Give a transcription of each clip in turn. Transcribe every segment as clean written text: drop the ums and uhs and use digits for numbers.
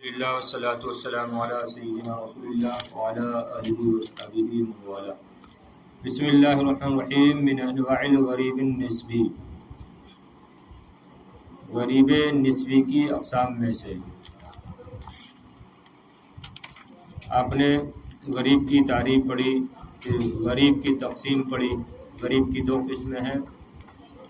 للہ والصلاة والسلام علی سیدنا رسول اللہ وعلی آلہ وصحبہ ومن والاه. بسم اللہ الرحمن الرحیم. من انواع الغریب النسبی، غریب نسبی کی اقسام میں سے آپ نے غریب کی تعریف پڑھی، غریب کی تقسیم پڑھی. غریب کی دو قسمیں ہیں،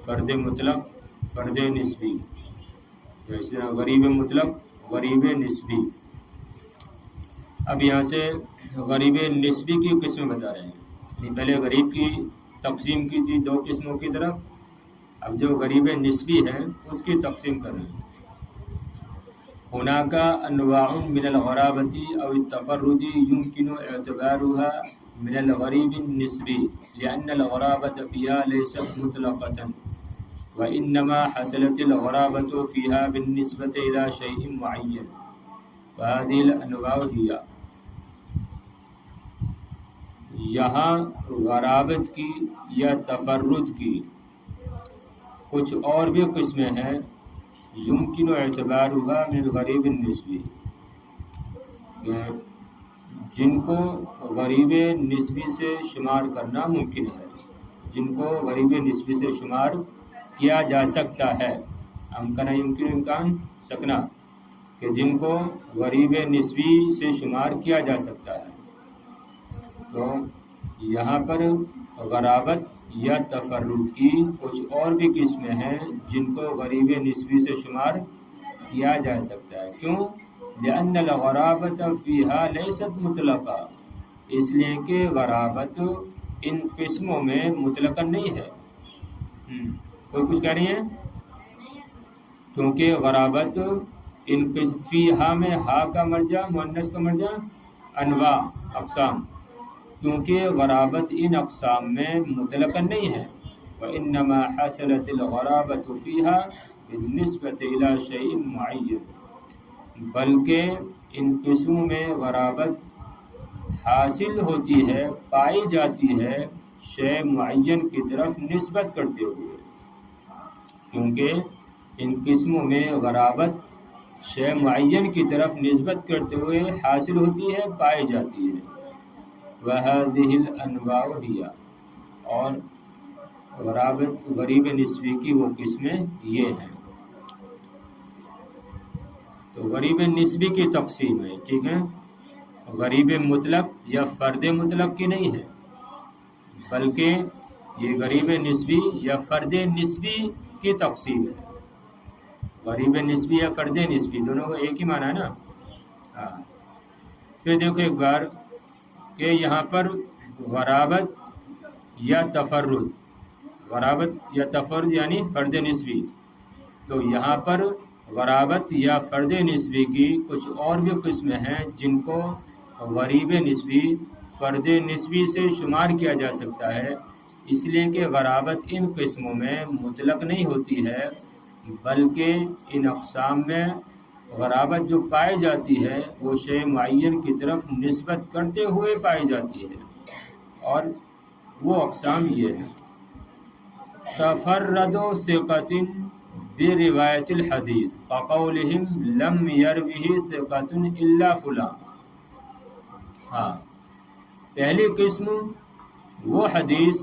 فرد مطلق، فرد نسبی. جیسے غریب مطلق، غریب نسبی. اب یہاں سے غریب نسبی کی قسمیں بتا رہے ہیں. پہلے غریب کی تقسیم کی تھی دو قسموں کی طرف، اب جو غریب نسبی ہے اس کی تقسیم کر رہے ہیں. هناك انواع من الغرابة او التفرد يمكن اعتبارها من الغريب النسبي لأن الغرابة فيها ليست مطلقة، وإنما حصلت الغرابة فيها بالنسبة إلى شيء معين، وهذه الأنواع هي. یہاں غرابت کی یا تفرد کی کچھ اور بھی قسمیں ہیں، یمکن اعتبارها من الغریب النسبی، جن کو غریب نسبی سے شمار کرنا ممکن ہے، جن کو غریب نسبی سے شمار کیا جا سکتا ہے. امکن یمکن امکان سکنا، کہ جن کو غریب نسبی سے شمار کیا جا سکتا ہے. تو یہاں پر غرابت یا تفرد کی کچھ اور بھی قسمیں ہیں جن کو غریب نسبی سے شمار کیا جا سکتا ہے. کیوں؟ لأن الغرابة فيها ليست مطلقہ، اس لیے کہ غرابت ان قسموں میں مطلقاً نہیں ہے. کوئی کچھ کہہ رہی ہیں؟ کیونکہ غرابت ان فیہا میں ہا کا مرجع مؤنث کا مرجع انواع اقسام، کیونکہ غرابت ان اقسام میں مطلقاً نہیں ہے. وإنما حصلت الغرابة فيها بالنسبة إلى شيء معين، بلکہ ان قسموں میں غرابت حاصل ہوتی ہے، پائی جاتی ہے شے معین کی طرف نسبت کرتے ہوئے. کیونکہ ان قسموں میں غرابت شے معین کی طرف نسبت کرتے ہوئے حاصل ہوتی ہے، پائی جاتی ہے. وَهَذِهِ الْأَنْوَاعُ هِيَ، اور غریب نسبی کی وہ قسمیں یہ ہیں. تو غریب نسبی کی تقسیم ہے، ٹھیک ہے. غریب مطلق یا فرد مطلق کی نہیں ہے، بلکہ یہ غریب نسبی یا فرد نسبی کی تقسیم ہے. غریب نسبی یا فرد نسبی دونوں کا ایک ہی معنی ہے نا. ہاں. پھر دیکھو ایک بار کہ یہاں پر غرابت یا تفرد، غرابت یا تفرد یعنی فرد نسبی. تو یہاں پر غرابت یا فرد نسبی کی کچھ اور بھی قسمیں ہیں جن کو غریب نسبی فرد نسبی سے شمار کیا جا سکتا ہے، اس لیے کہ غرابت ان قسموں میں مطلق نہیں ہوتی ہے، بلکہ ان اقسام میں غرابت جو پائی جاتی ہے وہ شے معین کی طرف نسبت کرتے ہوئے پائی جاتی ہے. اور وہ اقسام یہ ہیں: تفرد ثقۃ بروایت الحدیث كقولهم لم يروه ثقۃ الا فلان. ہاں، پہلی قسم وہ حدیث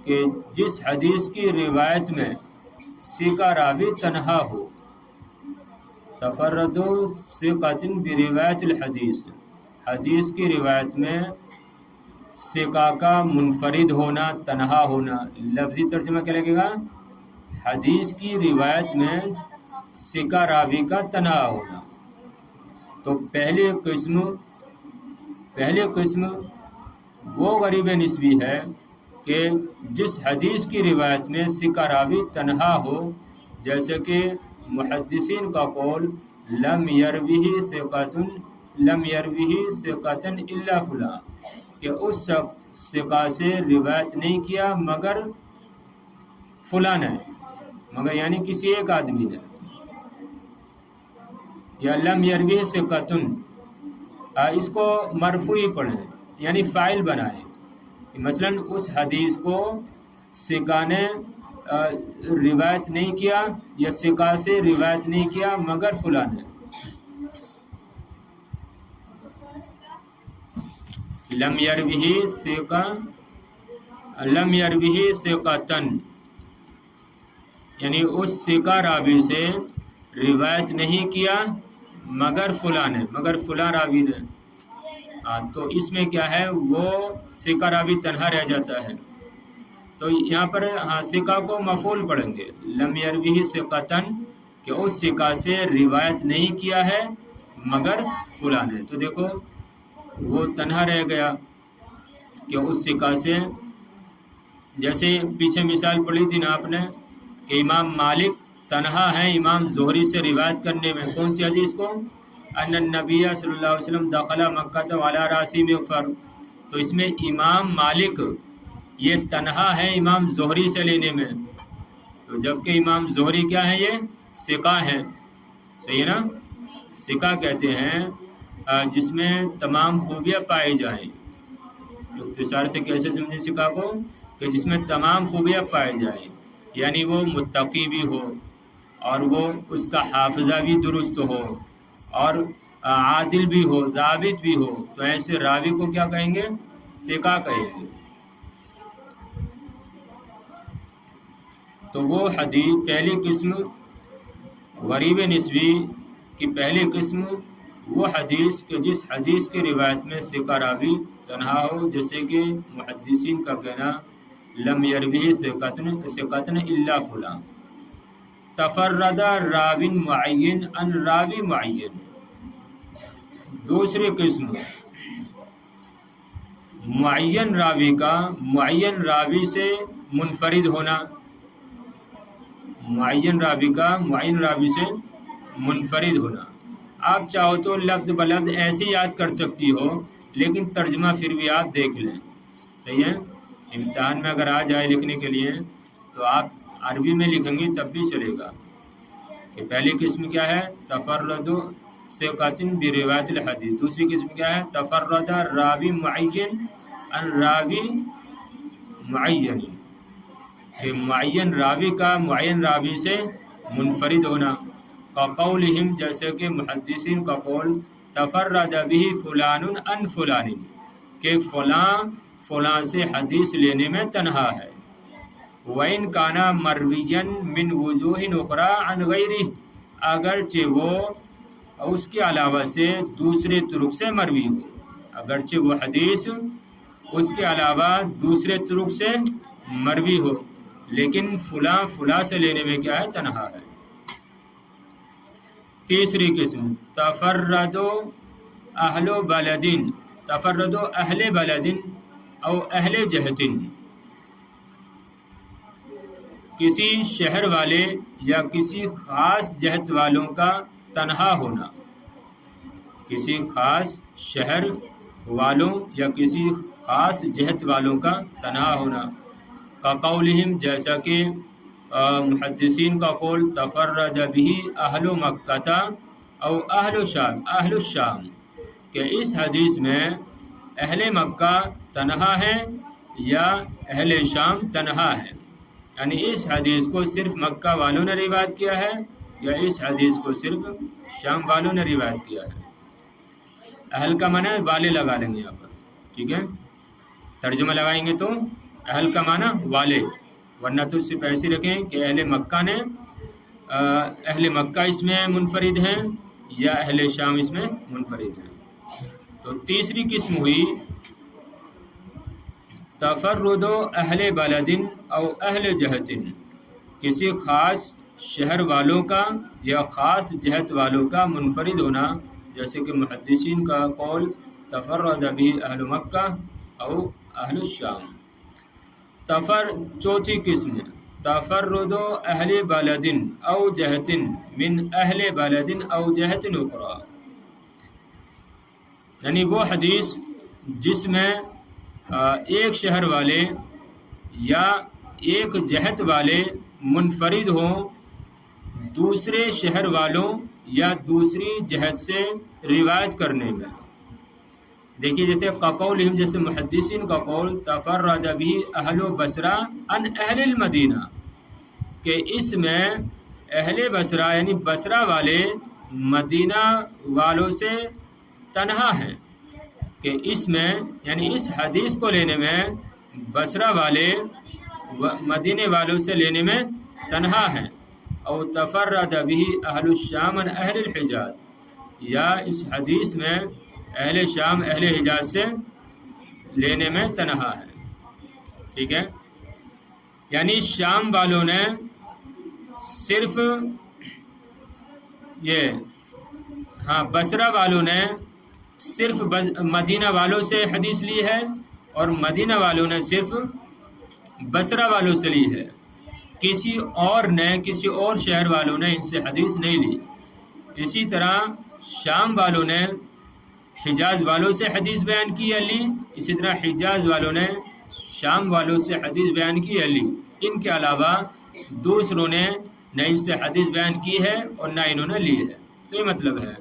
کہ جس حدیث کی روایت میں ثقہ راوی تنہا ہو. تفرد ثقۃ بروایت الحدیث، حدیث کی روایت میں ثقہ کا منفرد ہونا، تنہا ہونا. لفظی ترجمہ کیا لگے گا؟ حدیث کی روایت میں ثقہ راوی کا تنہا ہونا. تو پہلی قسم وہ غریب نسبی ہے کہ جس حدیث کی روایت میں ثقہ راوی تنہا ہو، جیسے کہ محدثین کا قول لم یروہ ثقۃ الا فلان، کہ اس ثقہ سے روایت نہیں کیا مگر فلاں ہے، مگر یعنی کسی ایک آدمی نے. یا لم یروہ ثقۃ، اس کو مرفوعی پڑھیں یعنی فاعل بنائیں. مثلا اس حدیث کو ثقہ نے روایت نہیں کیا یا ثقہ سے روایت نہیں کیا مگر فلاں ہے. لم یروہ ثقۃ، یعنی اس ثقہ راوی سے روایت نہیں کیا مگر فلاں نے، مگر فلاں راوی نے، تو اس میں کیا ہے، وہ ثقہ راوی تنہا رہ جاتا ہے۔ تو یہاں پر ثقہ کو مفعول پڑھیں گے، لم یروہ ثقۃ، کہ اس ثقہ سے روایت نہیں کیا ہے مگر فلاں نے، تو دیکھو وہ تنہا رہ گیا کہ اس ثقہ سے، جیسے پیچھے مثال پڑھی تھی نا آپ نے کہ امام مالک تنہا ہیں امام زہری سے روایت کرنے میں، کون سی حدیث کو، ان النبی صلی اللہ علیہ وسلم دخل مکہ وعلی رأسہ مغفر، تو اس میں امام مالک یہ تنہا ہے امام زہری سے لینے میں، تو جبکہ امام زہری کیا ہے، یہ ثقہ ہیں، صحیح ہے نا، ثقہ کہتے ہیں جس میں تمام خوبیاں پائی جائیں، اختصار سے کیسے سمجھیں ثقہ کو، کہ جس میں تمام خوبیاں پائی جائیں، یعنی وہ متقی بھی ہو اور وہ اس کا حافظہ بھی درست ہو اور عادل بھی ہو، ضابط بھی ہو، تو ایسے راوی کو کیا کہیں گے، ثقہ کہیں گے۔ تو وہ حدیث پہلی قسم غریب نسبی کی پہلی قسم وہ حدیث کہ جس حدیث کی روایت میں ثقہ راوی تنہا ہو، جیسے کہ محدثین کا کہنا لم یروہ ثقۃ الا فلاں، تفرد راوی معین عن راوی معین۔ دوسری قسم معین راوی کا معین راوی سے منفرد ہونا، معین راوی کا معین راوی سے منفرد ہونا، آپ چاہو تو لفظ بلفظ ایسے یاد کر سکتی ہو لیکن ترجمہ پھر بھی آپ دیکھ لیں، صحیح ہے، امتحان میں اگر آ جائے لکھنے کے لیے تو آپ عربی میں لکھیں گی تب بھی چلے گا، کہ پہلی قسم کیا ہے، تفرد ثقۃ بروایت الحدیث، دوسری قسم کیا ہے، تفرد راوی معین عن راوی معین، کہ معین راوی کا معین راوی سے منفرد ہونا، قولہم، جیسے کہ محدثین کا قول، تفرد بہ فلان عن فلان، کہ فلاں فلاں سے حدیث لینے میں تنہا ہے، وَإِنْ كَانَ مَرْوِيًّا مِنْ وُجُوهٍ أُخْرَى عَنْ غَيْرِهِ، اگرچہ وہ اس کے علاوہ سے دوسرے طرق سے مروی ہو، اگرچہ وہ حدیث اس کے علاوہ دوسرے طرق سے مروی ہو لیکن فلاں فلاں سے لینے میں کیا ہے، تنہا ہے۔ تیسری قسم تفرد اہل بلد، تفرد اہل بلد او اہل جہت، کسی شہر والے یا کسی خاص جہت والوں کا تنہا ہونا، کسی خاص شہر والوں یا کسی خاص جہت والوں کا تنہا ہونا، قولہم، جیسا کہ محدثین کا قول، تفرد بھی اہل مکہ او اہل شام، اہل الشام، کہ اس حدیث میں اہل مکہ تنہا ہے یا اہل شام تنہا ہے، یعنی اس حدیث کو صرف مکہ والوں نے روایت کیا ہے یا اس حدیث کو صرف شام والوں نے روایت کیا ہے۔ اہل کا معنی والے لگا لیں گے یہاں پر، ٹھیک ہے، ترجمہ لگائیں گے تو اہل کا معنی والے، ورنہ تو صرف ایسے رکھیں کہ اہل مکہ نے، اہل مکہ اس میں منفرد ہیں یا اہل شام اس میں منفرد ہیں۔ تو تیسری قسم ہوئی تفرد اہل بلد او اہل جہت، کسی خاص شہر والوں کا یا خاص جہت والوں کا منفرد ہونا، جیسے کہ محدثین کا قول، تفرد بھی اہل مکہ او اہل الشام۔ چوتھی قسم تفرد اہل بلد او جہت من اہل بلد او جہت اخرى، یعنی وہ حدیث جس میں ایک شہر والے یا ایک جہت والے منفرد ہوں دوسرے شہر والوں یا دوسری جہت سے روایت کرنے میں، دیکھیے جیسے قولہم، جیسے محدثین کا قول، تفرد بھی اہل بصرہ عن اہل المدینہ، کہ اس میں اہل بصرہ یعنی بصرہ والے مدینہ والوں سے تنہا ہیں، کہ اس میں یعنی اس حدیث کو لینے میں بصرہ والے مدینے والوں سے لینے میں تنہا ہیں، او تفرد به اہل الشام عن اہل الحجاز، یا اس حدیث میں اہل شام اہل حجاز سے لینے میں تنہا ہے. ٹھیک ہے، یعنی شام والوں نے صرف بصرہ والوں نے صرف مدینہ والوں سے حدیث لی ہے، اور مدینہ والوں نے صرف بصرہ والوں سے لی ہے. کسی اور شہر والوں نے ان سے حدیث نہیں لی. اسی طرح شام والوں نے حجاز والوں سے حدیث بیان کی یا لی، اسی طرح حجاز والوں نے شام والوں سے حدیث بیان کی یا لی. ان کے علاوہ دوسروں نے نہ ان سے حدیث بیان کی ہے اور نہ انہوں نے لی ہے. تو یہ مطلب ہے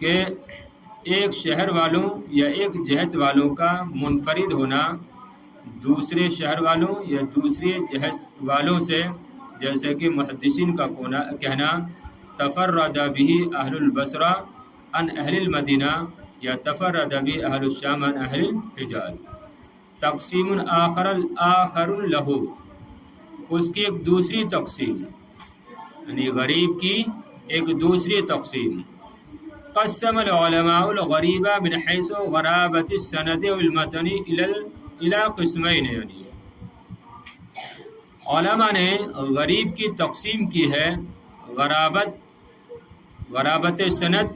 کہ ایک شہر والوں یا ایک جہت والوں کا منفرد ہونا دوسرے شہر والوں یا دوسرے جہت والوں سے، جیسے کہ محدثین کا کہنا تفرد به اہل البصرہ عن اہل المدینہ یا تفرد به اہل الشام عن اہل الحجاز. تقسیم آخر لہ، اس کی ایک دوسری تقسیم، یعنی غریب کی ایک دوسری تقسیم. قسم العلماء الغریب من حیث غرابت السند والمتن الى قسمین، یعنی علماء نے غریب کی تقسیم کی ہے غرابت سند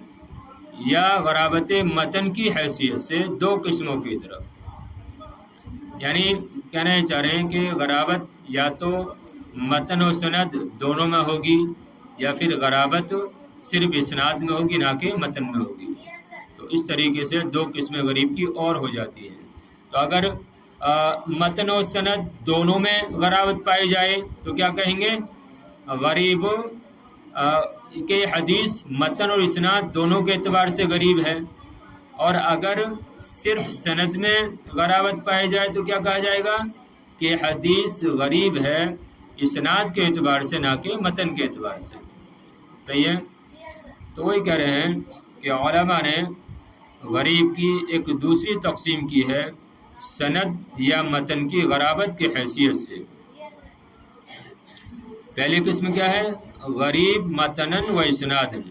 یا غرابت متن کی حیثیت سے دو قسموں کی طرف. یعنی کہنا چاہ رہے ہیں کہ غرابت یا تو متن و سند دونوں میں ہوگی، یا پھر غرابت صرف اسناد میں ہوگی نہ کہ متن میں ہوگی. تو اس طریقے سے دو قسمیں غریب کی اور ہو جاتی ہیں. تو اگر متن و سند دونوں میں غرابت پائی جائے تو کیا کہیں گے؟ غریب کہ حدیث متن اور اسناد دونوں کے اعتبار سے غریب ہے. اور اگر صرف سند میں غرابت پائی جائے تو کیا کہا جائے گا؟ کہ حدیث غریب ہے اسناد کے اعتبار سے نہ کہ متن کے اعتبار سے. صحیح ہے؟ تو وہی کہہ رہے ہیں کہ علماء نے غریب کی ایک دوسری تقسیم کی ہے سند یا متن کی غرابت کی حیثیت سے. پہلی قسم کیا ہے؟ غریب متنن و اسنادن.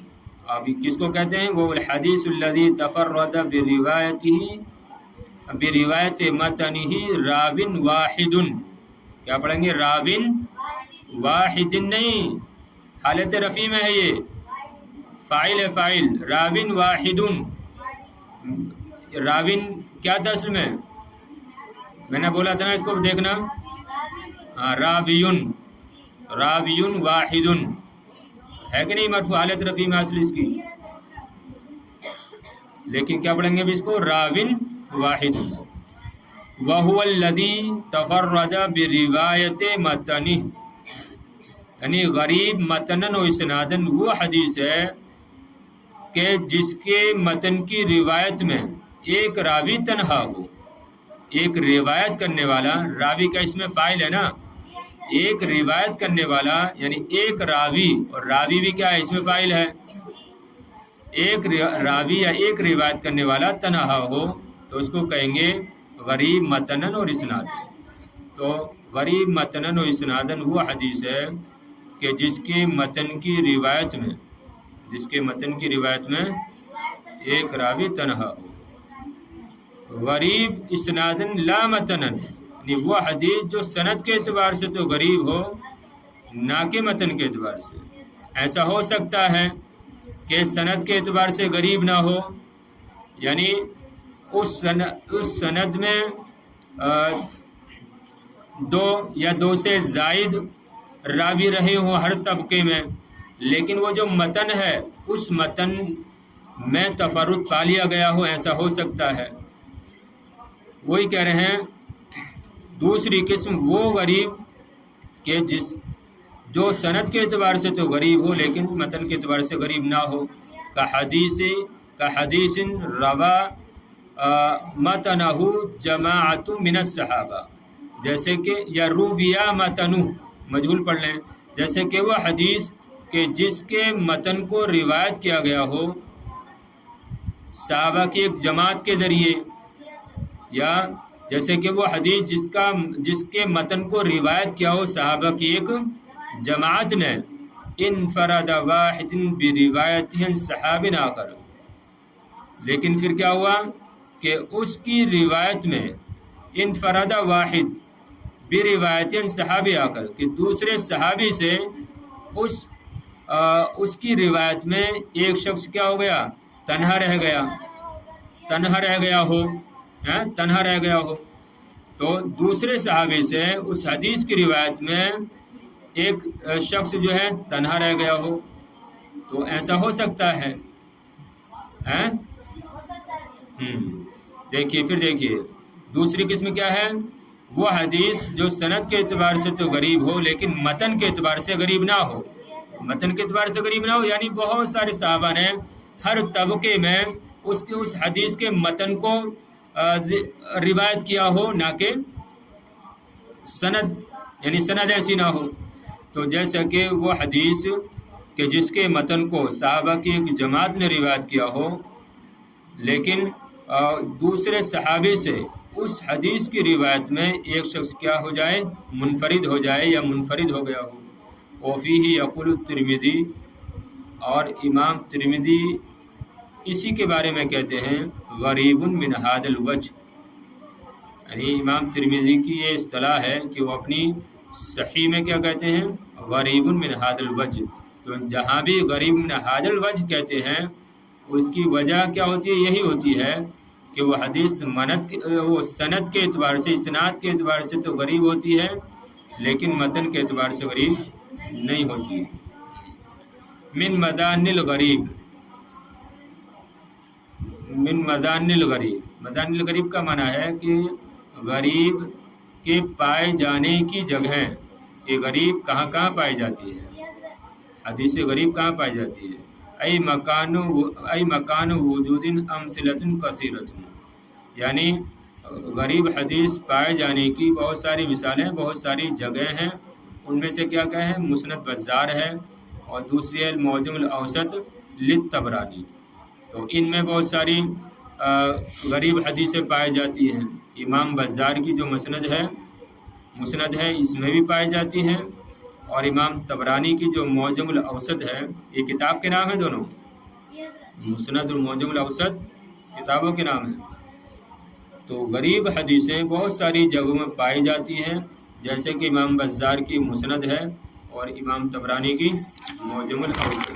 اب کس کو کہتے ہیں؟ وہ الحدیث الذی تفرد بروایت متنہ راوٍ واحد. کیا پڑھیں گے؟ راوٍ واحد نہیں، حالت رفیع میں ہے، یہ فاعل ہے، فاعل راوٍ واحد. راوٍ کیا تھا اصل میں نے بولا تھا نا، اس کو دیکھنا. راویٌ واحد ہے کہ نہیں؟ مرفوع حالت رفیع میں اصل اس کی. لیکن کیا پڑھیں گے اب اس کو؟ راوٍ واحد. وَهُوَ الَّذِي تَفَرَّدَ بِرِوَایَتِ مَتَنِهِ، یعنی غریب متنن و اسنادن وہ حدیث ہے کہ جس کے متن کی روایت میں ایک راوی تنہا ہو. ایک روایت کرنے والا، راوی کا اس میں فاعل ہے نا، ایک روایت کرنے والا یعنی ایک راوی، اور راوی بھی کیا ہے؟ اس میں فاعل ہے. ایک راوی یا ایک روایت کرنے والا تنہا ہو تو اس کو کہیں گے غریب متنن اور اسناد. تو غریب متنن و اسنادن وہ حدیث ہے کہ جس کے متن کی روایت میں ایک راوی تنہا ہو. غریب اسنادن لا متنن، یعنی وہ حدیث جو سند کے اعتبار سے تو غریب ہو نہ کہ متن کے اعتبار سے. ایسا ہو سکتا ہے کہ سند کے اعتبار سے غریب نہ ہو، یعنی اس سند میں دو یا دو سے زائد راوی رہے ہوں ہر طبقے میں، لیکن وہ جو متن ہے اس متن میں تفرد پا لیا گیا ہو، ایسا ہو سکتا ہے. وہی کہہ رہے ہیں دوسری قسم وہ غریب کہ جو سند کے اعتبار سے تو غریب ہو لیکن متن کے اعتبار سے غریب نہ ہو. حدیث روا متنہ جماعت من الصحابہ، جیسے کہ یا روبیا متنہ مجہول پڑھ لیں، جیسے کہ وہ حدیث کہ جس کے متن کو روایت کیا گیا ہو صحابہ کی ایک جماعت کے ذریعے، یا جیسے کہ وہ حدیث جس کے متن کو روایت کیا ہو صحابہ کی ایک جماعت نے، انفرد واحد بروایت صحابی آخر، لیکن پھر کیا ہوا کہ اس کی روایت میں انفرد واحد بروایت صحابی آخر، کہ دوسرے صحابی سے اس کی روایت میں ایک شخص کیا ہو گیا، تنہا رہ گیا ہو، تو دوسرے صحابی سے اس حدیث کی روایت میں ایک شخص جو ہے تنہا رہ گیا ہو، تو ایسا ہو سکتا ہے۔ دیکھیے دوسری قسم کیا ہے، وہ حدیث جو سند کے اعتبار سے تو غریب ہو لیکن متن کے اعتبار سے غریب نہ ہو، یعنی بہت سارے صحابہ نے ہر طبقے میں اس حدیث کے متن کو روایت کیا ہو، نہ کہ سند ایسی نہ ہو۔ تو جیسا کہ وہ حدیث کہ جس کے متن کو صحابہ کی ایک جماعت نے روایت کیا ہو، لیکن دوسرے صحابی سے اس حدیث کی روایت میں ایک شخص کیا ہو جائے، منفرد ہو جائے یا منفرد ہو گیا ہو۔ وفیہ یقول الترمذی، اور امام ترمذی اسی کے بارے میں کہتے ہیں غریب من ھذا الوجہ، یعنی امام ترمذی کی یہ اصطلاح ہے کہ وہ اپنی صحیح میں کیا کہتے ہیں، غریب من ھذا الوجہ۔ تو جہاں بھی غریب من ھذا الوجہ کہتے ہیں، اس کی وجہ کیا ہوتی ہے، یہی ہوتی ہے کہ وہ حدیث وہ سند کے اعتبار سے، اسناد کے اعتبار سے تو غریب ہوتی ہے لیکن متن کے اعتبار سے غریب نہیں ہوتی۔ من مدان الغریب، مدان الغریب کا معنی ہے کہ غریب کے پائے جانے کی جگہیں، کہ غریب کہاں پائی جاتی ہے، حدیث غریب کہاں پائی جاتی ہے، ای مکان وجود امثلۃ کثیرۃ، یعنی غریب حدیث پائے جانے کی بہت ساری مثالیں، بہت ساری جگہیں ہیں۔ ان میں سے کیا ہے، مسند بزار ہے، اور دوسری ہے معجم الاوسط للطبرانی۔ تو ان میں بہت ساری غریب حدیثیں پائی جاتی ہیں۔ امام بزار کی جو مسند ہے اس میں بھی پائی جاتی ہیں، اور امام طبرانی کی جو معجم الاوسط ہے، یہ کتاب کے نام ہے دونوں، مسند اور معجم الاوسط کتابوں کے نام ہیں۔ تو غریب حدیثیں بہت ساری جگہوں میں پائی جاتی ہیں، جیسے کہ امام بزار کی مسند ہے اور امام طبرانی کی معجم الاوسط۔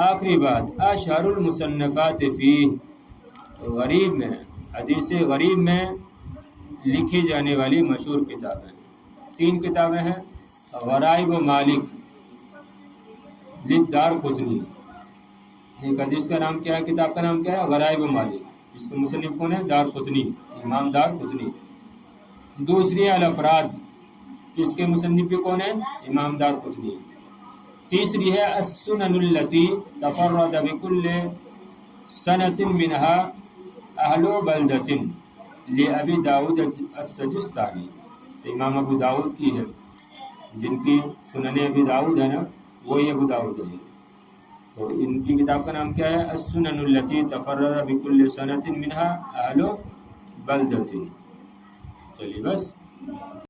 آخری بات، اشہر المصنفات فی، غریب میں، حدیث غریب میں لکھی جانے والی مشہور کتابیں، 3 کتابیں ہیں۔ غرائب و مالک للدارقطنی، ایک حدیث کا نام کیا ہے، کتاب کا نام کیا ہے، غرائب و مالک، اس کے مصنف کون ہے، دارقطنی، امام دارقطنی۔ دوسری ہے الافراد، اس کے مصنف کون ہے، امام دارقطنی۔ تیسری ہے السنن التی تفرد بکل سنۃ منها اہل بلدۃ لابی داؤد السجستانی، امام ابو داؤد کی ہے، جن کی سنن ابی داؤد ہے نا، وہی ابو داؤد ہے۔ تو ان کی کتاب کا نام کیا ہے، السنن التی تفرد بکل سنۃ منها اہل بلدۃ۔ چلیے بس۔